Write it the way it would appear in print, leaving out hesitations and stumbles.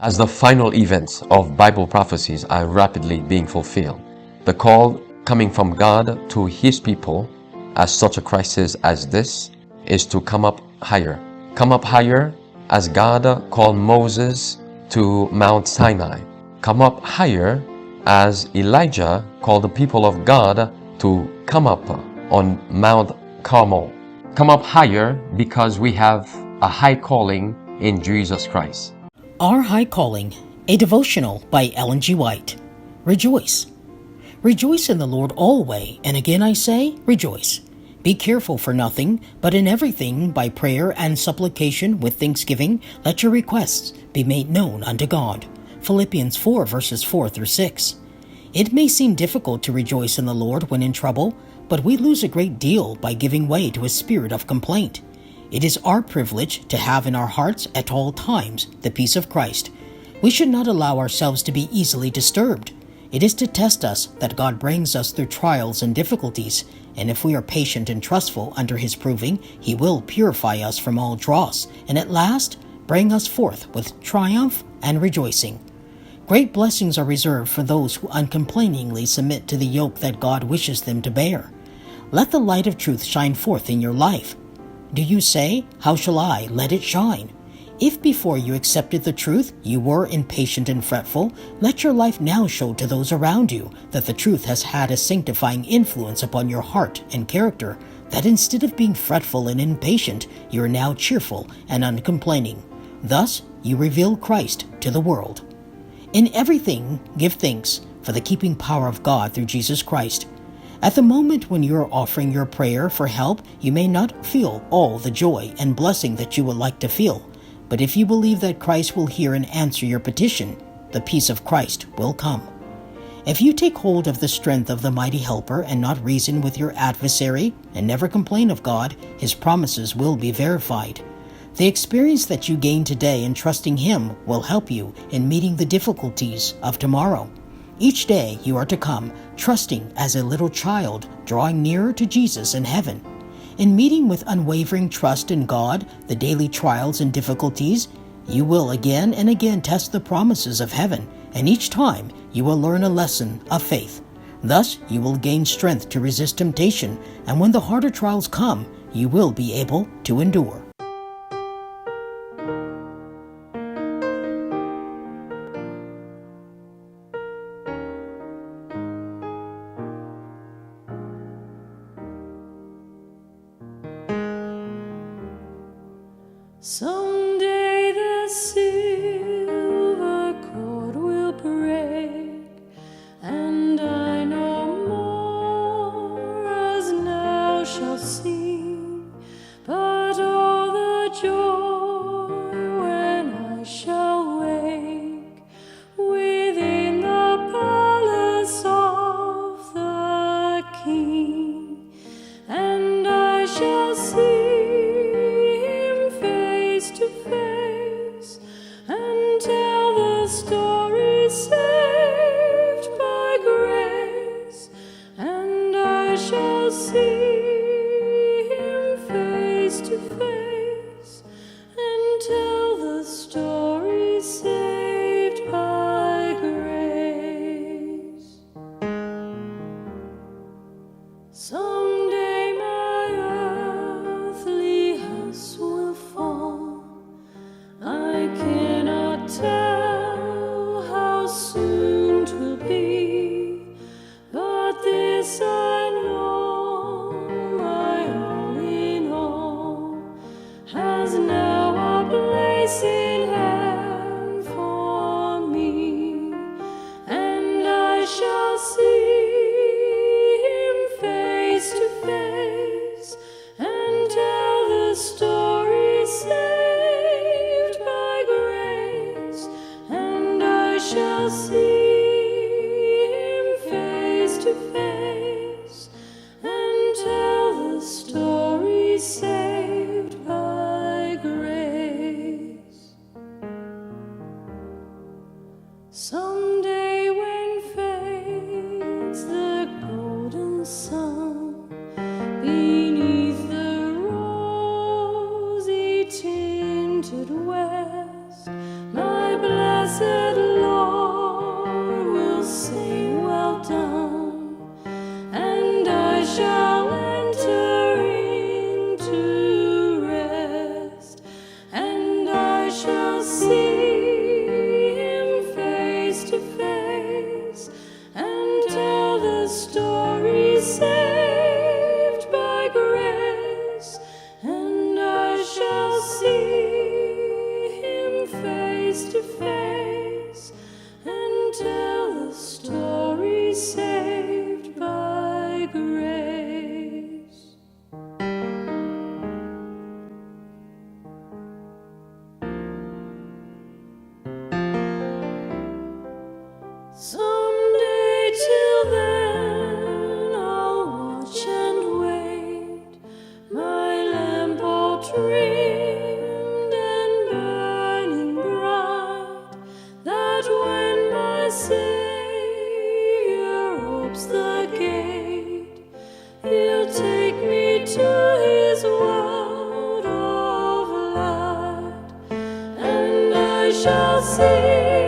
As the final events of Bible prophecies are rapidly being fulfilled, the call coming from God to His people at such a crisis as this is to come up higher. Come up higher as God called Moses to Mount Sinai. Come up higher as Elijah called the people of God to come up on Mount Carmel. Come up higher because we have a high calling in Jesus Christ. Our High Calling, a devotional by Ellen G. White. Rejoice. Rejoice in the Lord always, and again I say, rejoice. Be careful for nothing, but in everything by prayer and supplication with thanksgiving, let your requests be made known unto God. Philippians 4 verses 4 through 6. It may seem difficult to rejoice in the Lord when in trouble, but we lose a great deal by giving way to a spirit of complaint. It is our privilege to have in our hearts at all times the peace of Christ. We should not allow ourselves to be easily disturbed. It is to test us that God brings us through trials and difficulties, and if we are patient and trustful under His proving, He will purify us from all dross, and at last bring us forth with triumph and rejoicing. Great blessings are reserved for those who uncomplainingly submit to the yoke that God wishes them to bear. Let the light of truth shine forth in your life. Do you say, "How shall I let it shine?" If before you accepted the truth you were impatient and fretful, let your life now show to those around you that the truth has had a sanctifying influence upon your heart and character, that instead of being fretful and impatient, you are now cheerful and uncomplaining. Thus you reveal Christ to the world. In everything give thanks for the keeping power of God through Jesus Christ. At the moment when you are offering your prayer for help, you may not feel all the joy and blessing that you would like to feel. But if you believe that Christ will hear and answer your petition, the peace of Christ will come. If you take hold of the strength of the mighty helper and not reason with your adversary and never complain of God, His promises will be verified. The experience that you gain today in trusting Him will help you in meeting the difficulties of tomorrow. Each day you are to come, trusting as a little child, drawing nearer to Jesus in heaven. In meeting with unwavering trust in God, the daily trials and difficulties, you will again and again test the promises of heaven, and each time you will learn a lesson of faith. Thus you will gain strength to resist temptation, and when the harder trials come, you will be able to endure. Someday the silver cord will break, and I no more as now shall see, but all the joy when I shall wake within the palace of the King, and I shall see to face and tell the story saved by grace, and I shall see Him face to face and tell the story saved by grace. Someday my earthly house will fall. I cannot tell how soon 'twill be, but this I know, my all in all has now a place in heaven for me, and I shall see Him face to face and tell the story saved by grace, and I shall see Him face to face and tell the story saved by grace. Someday when fades the golden sun beneath the rosy tinted west, my blessed Someday, till then, I'll watch and wait, my lamp all trimmed and burning bright, that when my Savior opes the gate, He'll take me to His world of light, and I shall see